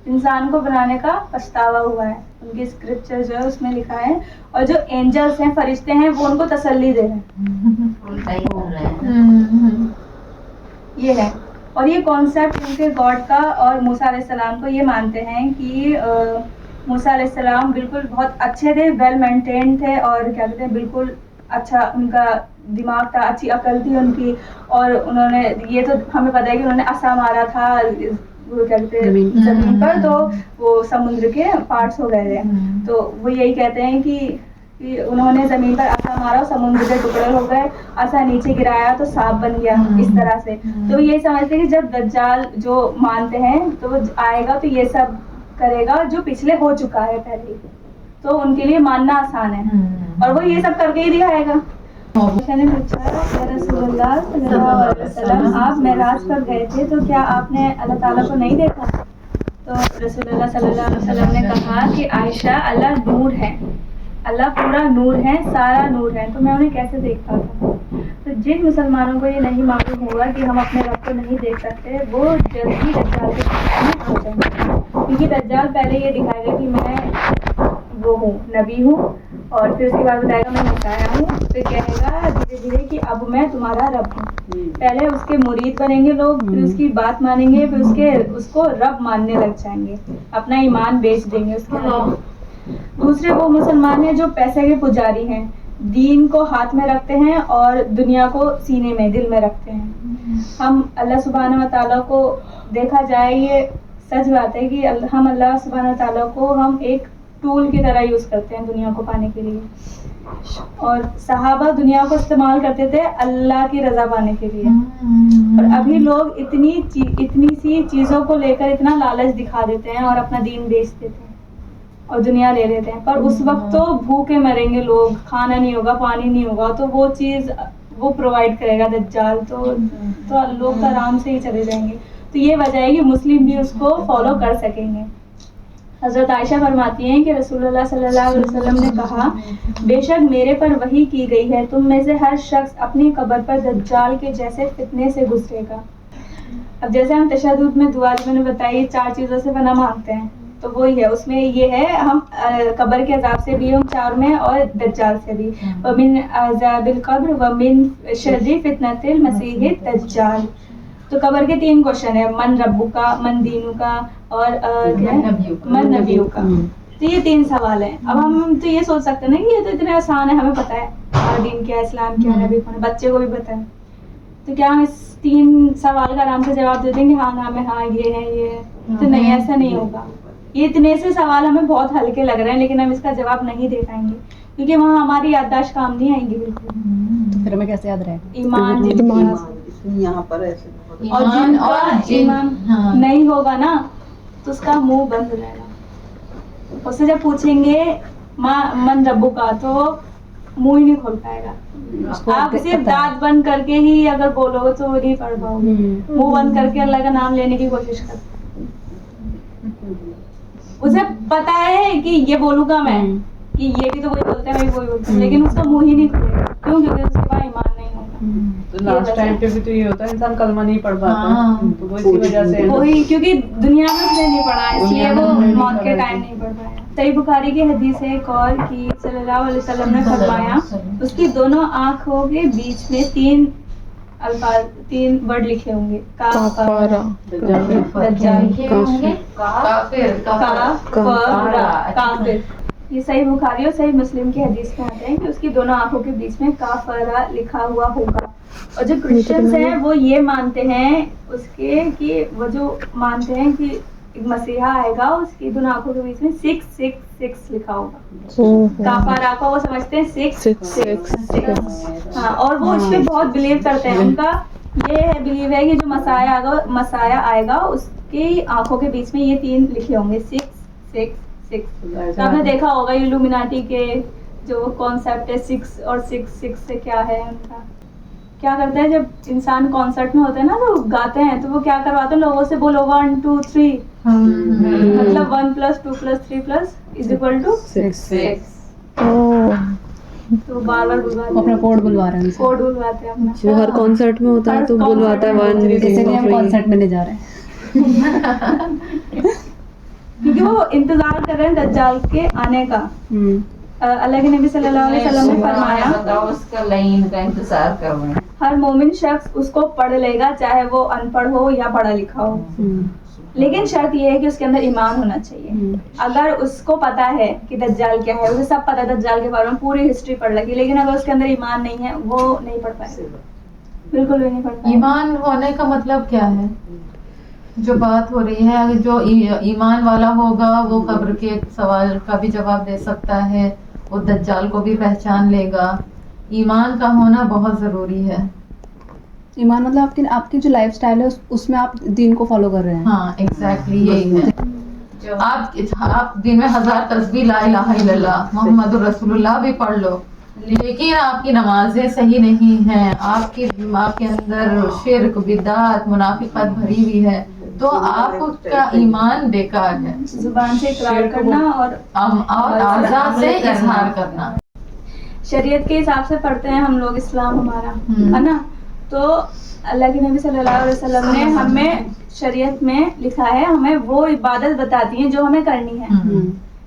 انسان کو بنانے کا پچھتاوا ہوا ہے. ان کی اسکرپچر جو ہے اس میں لکھا ہے. اور جو اینجلس ہیں, فرشتے ہیں, وہ ان کو تسلی دے رہے ہیں. یہ ہے. اور یہ کانسیپٹ ان کے گاڈ کا اور موسیٰ علیہ السلام کو یہ مانتے ہیں کہ موسیٰ علیہ السلام بالکل بہت اچھے تھے, ویل مینٹین تھے, اور کیا کہتے ہیں بالکل اچھا ان کا دماغ تھا, اچھی عقل تھی ان کی. اور انہوں نے یہ تو ہمیں پتہ ہے کہ انہوں نے عصا مارا تھا وہ کیا کہتے ہیں زمین پر, تو وہ سمندر کے پارٹس ہو گئے تھے. تو وہ یہی کہتے ہیں کہ انہوں نے زمین پر عصا مارا اور سمندر کے ٹکڑے ہو گئے, عصا نیچے گرایا تو سانپ بن گیا, اس طرح سے. تو یہ سمجھتے ہیں کہ جب دجال جو مانتے ہیں تو وہ آئے گا تو یہ سب کرے گا جو پچھلے ہو چکا ہے پہلے, تو ان کے لیے ماننا آسان ہے, اور وہ یہ سب کر کے ہی دکھائے گا. نے پوچھا رسول اللہ صلی اللہ علیہ وسلم آپ معراج پر گئے تھے تو کیا آپ نے اللہ تعالیٰ کو نہیں دیکھا؟ تو رسول اللہ صلی اللہ علیہ وسلم نے کہا کہ عائشہ اللہ نور ہے, اللہ پورا نور ہے, سارا نور ہے, تو میں انہیں کیسے دیکھ پاتا. تو جن مسلمانوں کو یہ نہیں معلوم ہوگا کہ ہم اپنے رب کو نہیں دیکھ سکتے, وہ جلدی دجال کے سامنے ہو جائیں گے, کیونکہ دجال پہلے یہ دکھائے گا کہ میں وہ ہوں, نبی ہوں, اور پھر اس کے بعد بتائے گا میں مسیح ہوں, پھر کہے گا دھیرے دھیرے کہ اب میں تمہارا رب ہوں. پہلے اس کے مرید بنیں گے لوگ, پھر اس کی بات مانیں گے, پھر اس کو رب ماننے لگ جائیں گے, اپنا ایمان بیچ دیں گے اس کے آگے. دوسرے وہ مسلمان ہیں جو پیسے کے پجاری ہیں, دین کو ہاتھ میں رکھتے ہیں اور دنیا کو سینے میں, دل میں رکھتے ہیں. ہم اللہ سبحانہ و تعالیٰ کو دیکھا جائے, یہ سچ بات ہے کہ ہم اللہ سبحانہ و تعالیٰ کو ہم ایک ٹول کی طرح یوز کرتے ہیں دنیا کو پانے کے لیے. اور صحابہ دنیا کو استعمال کرتے تھے اللہ کی رضا پانے کے لیے. اور ابھی لوگ اتنی سی چیزوں کو لے کر اتنا لالچ دکھا دیتے ہیں اور اپنا دین بیچ دیتے ہیں اور دنیا لے لیتے ہیں. پر اس وقت تو بھوکے مریں گے لوگ, کھانا نہیں ہوگا, پانی نہیں ہوگا, تو وہ چیز وہ پرووائڈ کرے گا دجال, تو لوگ آرام سے ہی چلے جائیں گے. تو یہ وجہ ہے کہ مسلم بھی اس کو فالو کر سکیں گے. حضرت عائشہ فرماتی ہیں کہ رسول اللہ صلی اللہ علیہ وسلم نے کہا بے شک میرے پر وحی کی گئی ہے, تم میں سے ہر شخص اپنی قبر پر دجال کے جیسے فتنے سے گزرے گا. اب جیسے ہم تشہد میں دعا جو میں نے بتائی 4 چیزوں سے پناہ مانگتے ہیں, تو وہی ہے, اس میں یہ ہے ہم قبر کے عذاب سے بھی, ہم 4 میں, اور دجال سے بھی. وَمِنْ عَذَابِ الْقَبْرِ وَمِنْ شَرِّ فِتْنَةِ الْمَسِيحِ الدَّجَّالِ. تو قبر کے 3 کوشچن ہیں, من ربو کا, من دینو کا, اور من نبیو کا. تو یہ 3 سوال ہیں. اب ہم تو یہ سوچ سکتے ہیں نا کہ یہ تو اتنے آسان ہے, ہمیں پتہ ہے ہمارا دین کیا ہے, اسلام کیا ہے, نبی کون ہے, بچے کو بھی پتہ ہے. تو کیا ہم اس 3 سوال کا آرام سے جواب دے دیں گے ہاں یہ ہے یہ ہے؟ تو نہیں, ایسا نہیں ہوگا. یہ اتنے سے سوال ہمیں بہت ہلکے لگ رہے ہیں, لیکن ہم اس کا جواب نہیں دے پائیں گے کیونکہ وہاں ہماری یادداشت کام نہیں آئیں گی بالکل. تو پھر ہمیں کیسے یاد رہے گا؟ ایمان یہاں پر ایسے اور جن کا ایمان نہیں ہوگا نا تو اس کا منہ بند رہے گا. اس سے جب پوچھیں گے من ربو کا تو منہ ہی نہیں کھول پائے گا. آپ صرف دانت بند کر کے ہی اگر بولو گے تو وہ نہیں پڑھ پاؤ گے. منہ بند کر کے اللہ کا نام لینے کی کوشش کرتے, اسے پتا ہے کہ یہ بولوں گا میں, کہ یہ بھی تو وہی بولتا ہے, میں بھی وہی بولتا ہوں, لیکن اس کا منہ ہی نہیں کھلے گا. کیوں؟ کیونکہ اس کے پاس ایمان نہیں ہوگا. تو لاسٹ ٹائم پہ بھی تو یہ ہوتا ہے انسان کلمہ نہیں پڑھ پاتا, تو وہ اسی وجہ سے وہی, کیونکہ دنیا میں اس نے نہیں پڑھا, اس لیے وہ موت کے ٹائم نہیں پڑھ پایا. صحیح بخاری کی حدیث ہے ایک اور کہ صلی اللہ علیہ وسلم نے فرمایا اس کی دونوں آنکھوں کے بیچ میں 3 الفاظ 3 ورڈ لکھے ہوں گے, کافر, کافر. یہ صحیح بخاری اور صحیح مسلم کی حدیث میں آتے ہیں کہ اس کی دونوں آنکھوں کے بیچ میں کافرہ لکھا ہوا ہوگا. اور جو کرسچنز ہیں وہ یہ مانتے ہیں اس کے کہ وہ جو مانتے ہیں کہ ایک مسیحا آئے گا, اس کی دونوں آنکھوں کے بیچ میں 666 لکھا ہوگا. کافرہ کو وہ سمجھتے ہیں 666. ہاں, اور وہ اس پہ بہت بلیو کرتے ہیں. ان کا یہ ہے بلیو ہے کہ جو مسایا آئے گا اس کی آنکھوں کے بیچ میں یہ 3 لکھے ہوں گے 6 6 6. تو آپ نے دیکھا ہوگا ایلومیناٹی کے جو کانسیپٹ ہے 6 اور 6 6 سے کیا ہے ان کا. کیا کرتے ہیں جب انسان کانسرٹ میں ہوتے ہیں نا لوگ گاتے ہیں تو وہ کیا کرواتے ہیں لوگوں سے بولو 1 2 3 مطلب 1 + 2 + 3 = 6. تو بار بار بلواتے اپنا کوڈ بلوا رہے ہیں کوڈ بلواتے ہیں اپنا. وہ ہر کانسرٹ میں ہوتا ہے تو ہر بلواتا ہے concert میں 1 اسی لیے ہم کانسرٹ میں نہیں جا رہے ہیں. کیونکہ وہ انتظار کر رہے ہیں دجال کے آنے کا. اللہ کے نبی صلی اللہ علیہ وسلم نے فرمایا اس کا لائن کا انتظار کر رہے ہیں. ہر مومن شخص اس کو پڑھ لے گا چاہے وہ ان پڑھ ہو یا پڑھا لکھا ہو. لیکن شرط یہ ہے کہ اس کے اندر ایمان ہونا چاہیے. اگر اس کو پتا ہے کہ دجال کیا ہے, اسے سب پتا ہے دجال کے بارے میں, پوری ہسٹری پڑھ لگی, لیکن اگر اس کے اندر ایمان نہیں ہے وہ نہیں پڑھ پائے, بالکل بھی نہیں پڑھ پائے. ایمان ہونے کا مطلب کیا ہے؟ جو بات ہو رہی ہے جو ایمان والا ہوگا وہ قبر کے سوال کا بھی جواب دے سکتا ہے, وہ دجال کو بھی پہچان لے گا. ایمان کا ہونا بہت ضروری ہے. ایمان مطلب آپ کی جو لائف سٹائل ہے اس میں آپ دین کو فالو کر رہے ہیں. ہاں ایگزیکٹلی یہی ہے. آپ دن میں 1000 تسبیح لا الہ الا اللہ محمد رسول اللہ بھی پڑھ لو, لیکن آپ کی نمازیں صحیح نہیں ہیں, آپ کے اندر شرک بدعت منافقت بھری ہوئی ہے, تو آپ کا ایمان بیکار ہے. زبان سے اقرار کرنا اور اعضاء سے اظہار کرنا. شریعت کے حساب سے پڑھتے ہیں ہم لوگ, اسلام ہمارا ہے نا, تو اللہ کے نبی صلی اللہ علیہ وسلم نے ہمیں شریعت میں لکھا ہے, ہمیں وہ عبادت بتاتی ہیں جو ہمیں کرنی ہے,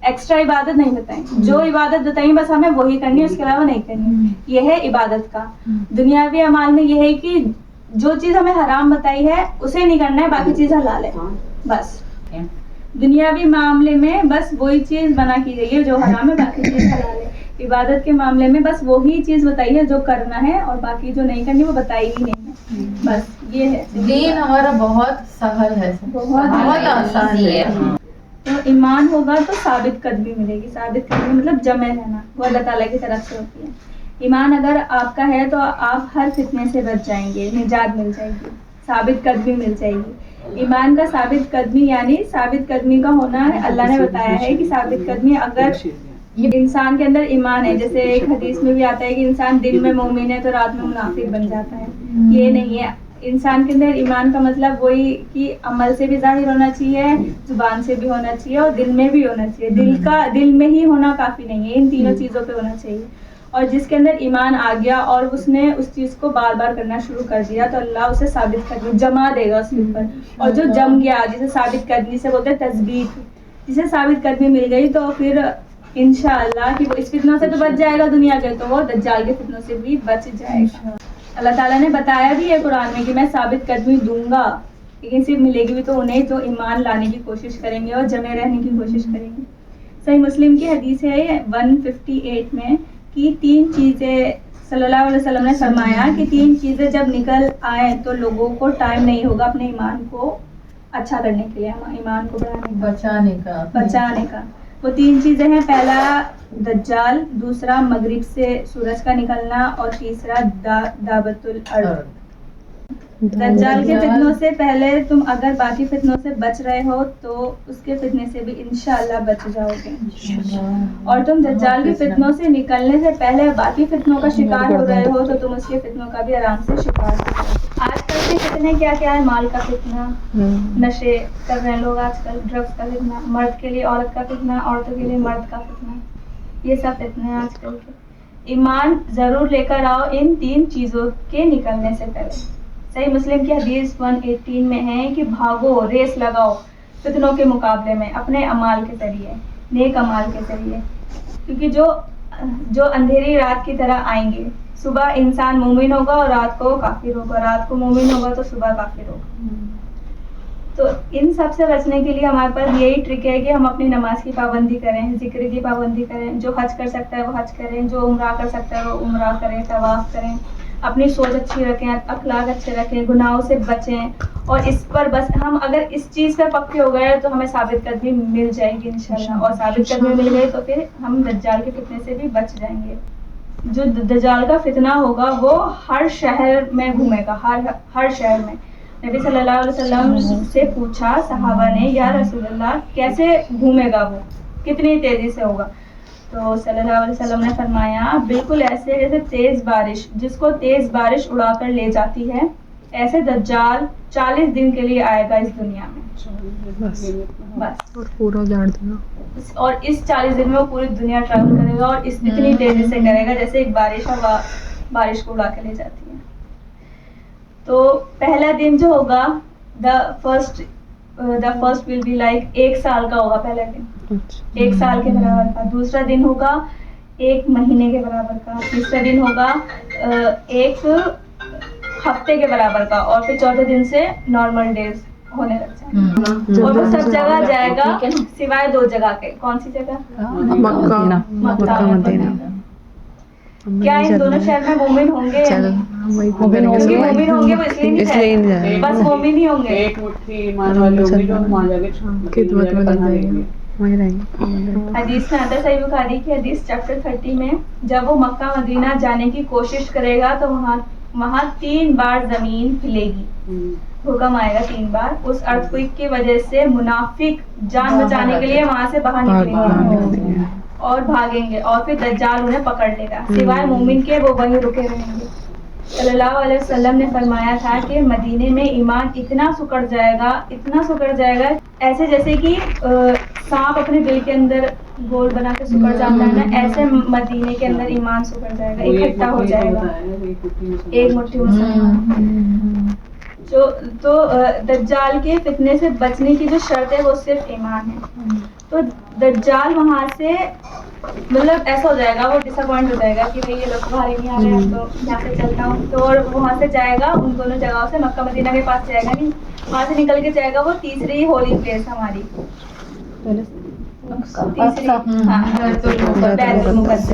ایکسٹرا عبادت نہیں بتائیں. جو عبادت بتائیں بس ہمیں وہی کرنی ہے, اس کے علاوہ نہیں کرنی. یہ ہے عبادت کا. دنیاوی اعمال میں یہ ہے کہ جو چیز ہمیں حرام بتائی ہے اسے نہیں کرنا ہے, باقی چیز حلال ہے بس. دنیاوی معاملے میں بس وہی چیز بنا کی گئی ہے جو حرام ہے, باقی چیز حلال ہے. عبادت کے معاملے میں بس وہی چیز بتائی ہے جو کرنا ہے, اور باقی جو نہیں کرنی وہ بتائی ہی نہیں ہے. بس یہ ہے دین ہمارا بہت سہل ہے, بہت آسان ہے. تو ایمان ہوگا تو ثابت قدمی ملے گی. ثابت قدمی مطلب جمع رہنا, وہ اللہ تعالیٰ کی طرف سے ہوتی ہے. ایمان اگر آپ کا ہے تو آپ ہر فتنے سے بچ جائیں گے, نجات مل جائے گی, ثابت قدمی مل جائے گی. ایمان کا ثابت قدمی یعنی ثابت قدمی کا ہونا ہے. اللہ نے بتایا ہے کہ ثابت قدمی اگر انسان کے اندر ایمان ہے, جیسے ایک حدیث میں بھی آتا ہے کہ انسان دن میں مومن ہے تو رات میں منافق بن جاتا ہے. یہ نہیں ہے. انسان کے اندر ایمان کا مطلب وہی کہ عمل سے بھی ظاہر ہونا چاہیے, زبان سے بھی ہونا چاہیے, اور دل میں بھی ہونا چاہیے. دل میں ہی ہونا کافی نہیں ہے, ان تینوں چیزوں پہ ہونا چاہیے. اور جس کے اندر ایمان آ گیا اور اس نے اس چیز کو بار بار کرنا شروع کر دیا تو اللہ اسے ثابت قدمی جما دے گا اس کے اوپر. اور جو جم گیا, جسے ثابت قدمی سے بولتے ہیں تثبیت, جسے ثابت قدمی مل گئی تو پھر انشاءاللہ کہ وہ اس فتنوں سے تو بچ جائے گا دنیا کے, تو وہ دجال کے فتنوں سے بھی بچ جائے گا. اللہ تعالیٰ نے بتایا بھی ہے قرآن میں کہ میں ثابت قدمی دوں گا, لیکن صرف ملے گی بھی تو انہیں جو ایمان لانے کی کوشش کریں گے اور جمع رہنے کی کوشش کریں گے. صحیح مسلم کی حدیث ہے 158 میں کہ 3 چیزیں صلی اللہ علیہ وسلم نے فرمایا کہ 3 چیزیں جب نکل آئیں تو لوگوں کو ٹائم نہیں ہوگا اپنے ایمان کو اچھا کرنے کے لیے, ایمان کو بچانے کا. وہ 3 چیزیں ہیں, پہلا دجال, دوسرا مغرب سے سورج کا نکلنا, اور تیسرا دعوت الارض. دجال کے فتنوں سے پہلے تم اگر باقی فتنوں سے بچ رہے ہو تو اس کے فتنے سے بھی انشاءاللہ بچ جاؤ گے. اور تم دجال کے فتنوں سے نکلنے سے پہلے باقی فتنوں کا شکار ہو رہے ہو تو تم اس کے فتنوں کا بھی آرام سے شکار ہو جاؤ گے. آج کل کے فتنے کیا ہے, مال کا فتنہ, نشے کر رہے ہیں لوگ آج کل, ڈرگس کا فتنہ, مرد کے لیے عورت کا فتنہ, عورتوں کے لیے مرد کا فتنہ, یہ سب فتنے ہیں آج کل کے. ایمان ضرور لے کر آؤ ان 3 چیزوں کے نکلنے سے پہلے. صحیح مسلم کی حدیث 118 میں ہے کہ بھاگو, ریس لگاؤ فتنوں کے مقابلے میں اپنے اعمال کے ذریعے, نیک اعمال کے ذریعے, کیونکہ جو اندھیری رات کی طرح آئیں گے. صبح انسان مومن ہوگا اور رات کو کافر ہوگا, رات کو مومن ہوگا تو صبح کافر ہوگا. تو ان سب سے بچنے کے لیے ہمارے پاس یہی ٹرک ہے کہ ہم اپنی نماز کی پابندی کریں, ذکر کی پابندی کریں, جو حج کر سکتا ہے وہ حج کریں, جو عمرہ کر سکتا ہے وہ عمرہ کریں, طواف کریں, اپنی سوچ اچھی رکھیں, اخلاق اچھے رکھیں, گناہوں سے بچیں. اور اس پر بس ہم اگر اس چیز پہ پکے ہو گئے تو ہمیں ثابت قدمی مل جائے گی انشاءاللہ, اور ثابت قدمی مل گئی تو پھر ہم دجال کے فتنے سے بھی بچ جائیں گے. جو دجال کا فتنہ ہوگا وہ ہر شہر میں گھومے گا, ہر شہر میں. نبی صلی اللہ علیہ وسلم سے پوچھا صحابہ نے, یا رسول اللہ کیسے گھومے گا وہ, کتنی تیزی سے ہوگا؟ تو صلی اللہ علیہ وسلم نے فرمایا بالکل ایسے جیسے تیز بارش, جس کو تیز بارش اڑا کر لے جاتی ہے, ایسے دجال 40 دن کے لیے آئے گا اس دنیا میں بس. اور پورا جاڑ دینا, اور اس 40 دن میں وہ پوری دنیا ٹریول کرے گا, اور اتنی تیزی سے کرے گا جیسے ایک بارش کو اڑا کے لے جاتی ہے. تو پہلا دن جو ہوگا the first will be like 1 سال کا ہوگا پہلا دن, 1 سال کے برابر کا. دوسرا دن ہوگا 1 مہینے کے برابر کا. تیسرا دن ہوگا 1 ہفتے کے برابر کا. اور پھر چوتھے دن سے نارمل ڈیز ہونے لگ جائیں گے. اور وہ سب جگہ جائے گا سوائے 2 جگہ کے. کون سی جگہ؟ مکہ مدینہ. کیا ان دونوں شہر میں مومن ہوں گے؟ مومن ہوں گے وہ اس لیے نہیں جائے گا, بس مومن ہی ہوں گے. ایک مٹھی ایمان والے ہوں گے جو وہاں جا کے خدمت میں لگ جائیں گے. حدیث میں آتا ہے صحیح بخاری کی حدیث چیپٹر 30 میں, جب وہ مکہ مدینہ جانے کی کوشش کرے گا تو وہاں 3 بار زمین ہلے گی, حکم آئے گا 3 بار. اس ارتھ کوئک کی وجہ سے منافق جان بچانے کے لیے وہاں سے باہر نکلیں گے اور بھاگیں گے, اور پھر دجال انہیں پکڑ لے گا. سوائے مومن کے وہ وہیں رکے رہیں گے. صلی اللہ علیہ وسلم نے فرمایا تھا کہ مدینے میں ایمان اتنا سکڑ جائے گا ایسے جیسے کہ سانپ اپنے دل کے اندر گول بنا کے سکڑ جاتا ہے نا, ایسے مدینے کے اندر ایمان سکڑ جائے گا, اکٹھا ہو جائے گا ایک مٹھی مسلمان. تو دجال کے فتنے سے بچنے کی جو شرط ہے وہ صرف ایمان ہے. تو دجال وہاں سے مطلب ایسا ہو جائے گا, وہ ڈس اپوائنٹ ہو جائے گا کہ بھائی یہ لوگ باہر ہی نہیں آ رہے ہیں, تو یہاں سے چلتا ہوں. تو اور وہاں سے جائے گا ان دونوں جگہوں سے, مکہ مدینہ کے پاس جائے گا نہیں, وہاں سے نکل کے جائے گا وہ تیسری ہولی پلیس ہماری, تیسری بیت المقدس.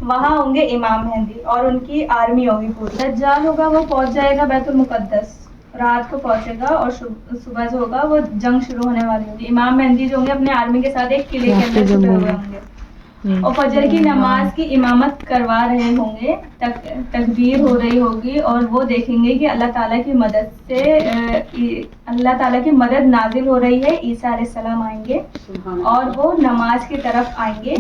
وہاں ہوں گے امام مہدی اور ان کی آرمی ہوگی پوری. دجال ہوگا وہ پہنچ جائے گا بیت المقدس, رات کو پہنچے گا, اور صبح جو ہوگا وہ جنگ شروع ہونے والی ہوگی. امام مہدی جو ہوں گے اپنے آرمی کے ساتھ ایک قلعے کے اندر چھپے ہوئے ہوں گے, اور فجر کی نماز کی امامت کروا رہے ہوں گے, تکبیر ہو رہی ہوگی, اور وہ دیکھیں گے کہ اللہ تعالیٰ کی مدد نازل ہو رہی ہے. عیسیٰ علیہ السلام آئیں گے اور وہ نماز کی طرف آئیں گے.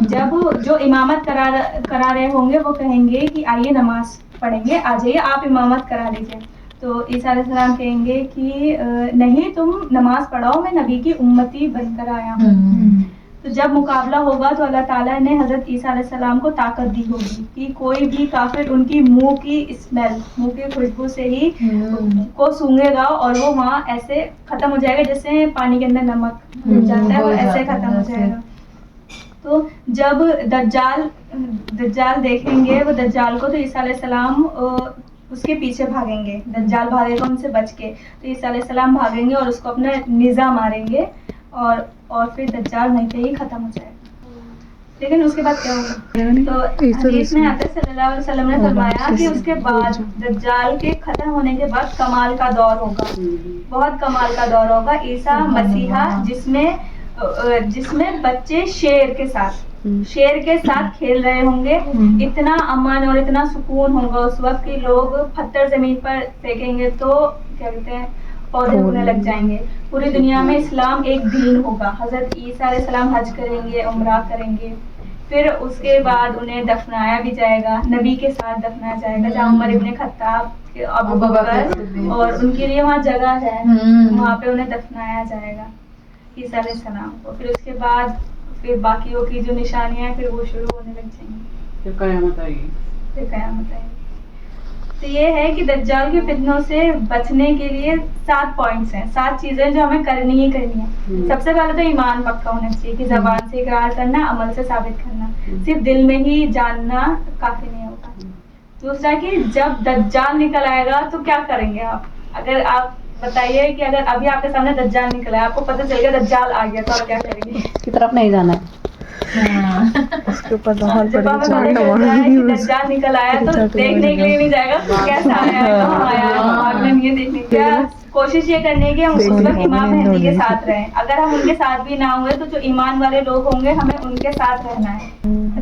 جب جو امامت کرا رہے ہوں گے وہ کہیں گے کہ آئیے نماز پڑھیں گے, آ جائیے آپ امامت کرا لیجیے. تو عیسیٰ علیہ السلام کہیں گے کہ نہیں, تم نماز پڑھاؤ, میں نبی کی امتی بن کر آیا ہوں. تو جب مقابلہ ہوگا تو اللہ تعالیٰ نے حضرت عیسیٰ علیہ السلام کو طاقت دی ہوگی کہ کوئی بھی کافر ان کی منہ کی خوشبو سے ہی کو سونگے گا, اور وہ وہاں ایسے ختم ہو جائے گا جیسے پانی کے اندر نمک ڈل جاتا ہے, وہ ایسے ختم ہو جائے گا. تو جب دجال دیکھیں گے وہ دجال کو, تو عیسیٰ علیہ السلام اس کے پیچھے بھاگیں گے. دجال بھاگے گا ان سے بچ کے, تو عیسیٰ علیہ السلام بھاگیں گے اور اس کو اپنا نیزہ ماریں گے, اور پھر دجال وہیں پہ ہی ختم ہو جائے گا. لیکن اس کے بعد کیا ہوگا؟ تو حدیث میں آتا ہے صلی اللہ علیہ وسلم نے فرمایا کہ اس کے بعد دجال کے ختم ہونے کے بعد کمال کا دور ہوگا, بہت کمال کا دور ہوگا. عیسیٰ مسیحا جس میں بچے شیر کے ساتھ کھیل رہے ہوں گے. اتنا امن اور اتنا سکون ہوگا اس وقت کہ لوگ پتھر زمین پر پھینکیں گے تو کیا کہتے ہیں پودے ہونے لگ جائیں گے. پوری دنیا میں اسلام ایک دین ہوگا. حضرت عیسیٰ علیہ السلام حج کریں گے, عمرہ کریں گے, پھر اس کے بعد انہیں دفنایا بھی جائے گا, نبی کے ساتھ دفنایا جائے گا, جہاں عمر ابن خطاب, ابو بکر اور ان کے لیے وہاں جگہ ہے, وہاں پہ انہیں دفنایا جائے گا عیسیٰ علیہ السلام کو. پھر اس کے بعد پھر باقیوں کی جو نشانیاں ہیں پھر وہ شروع ہونے لگ جائیں گی, پھر قیامت آئے گی. تو یہ ہے کہ دجال کے فتنوں سے بچنے کے لیے 7 پوائنٹس ہیں, 7 چیزیں جو ہمیں کرنی ہی کرنی ہیں. سب سے پہلے تو ایمان پکا ہونا چاہیے کہ زبان سے اقرار کرنا, عمل سے ثابت کرنا, صرف دل میں ہی جاننا کافی نہیں ہوگا. دوسرا کہ جب دجال نکل آئے گا تو کیا کریں گے آپ؟ اگر آپ بتائیے کہ اگر ابھی آپ کے سامنے دجال نکلا ہے, آپ کو پتہ چل گیا دجال آ گیا, تو آپ کیا کریں گے؟ کی طرف نہیں جانا ہے. اس کے اوپر دجال نکل آیا تو دیکھنے کے لیے نہیں جائے گا کیسا آیا ہے, کہاں آیا ہے, بھاگنا نہیں ہے دیکھنے کے. کوشش یہ کرنے کی ہم اس وقت امام مہدی کے ساتھ رہیں. اگر ہم ان کے ساتھ بھی نہ ہوئے تو جو ایمان والے لوگ ہوں گے ہمیں ان کے ساتھ رہنا ہے.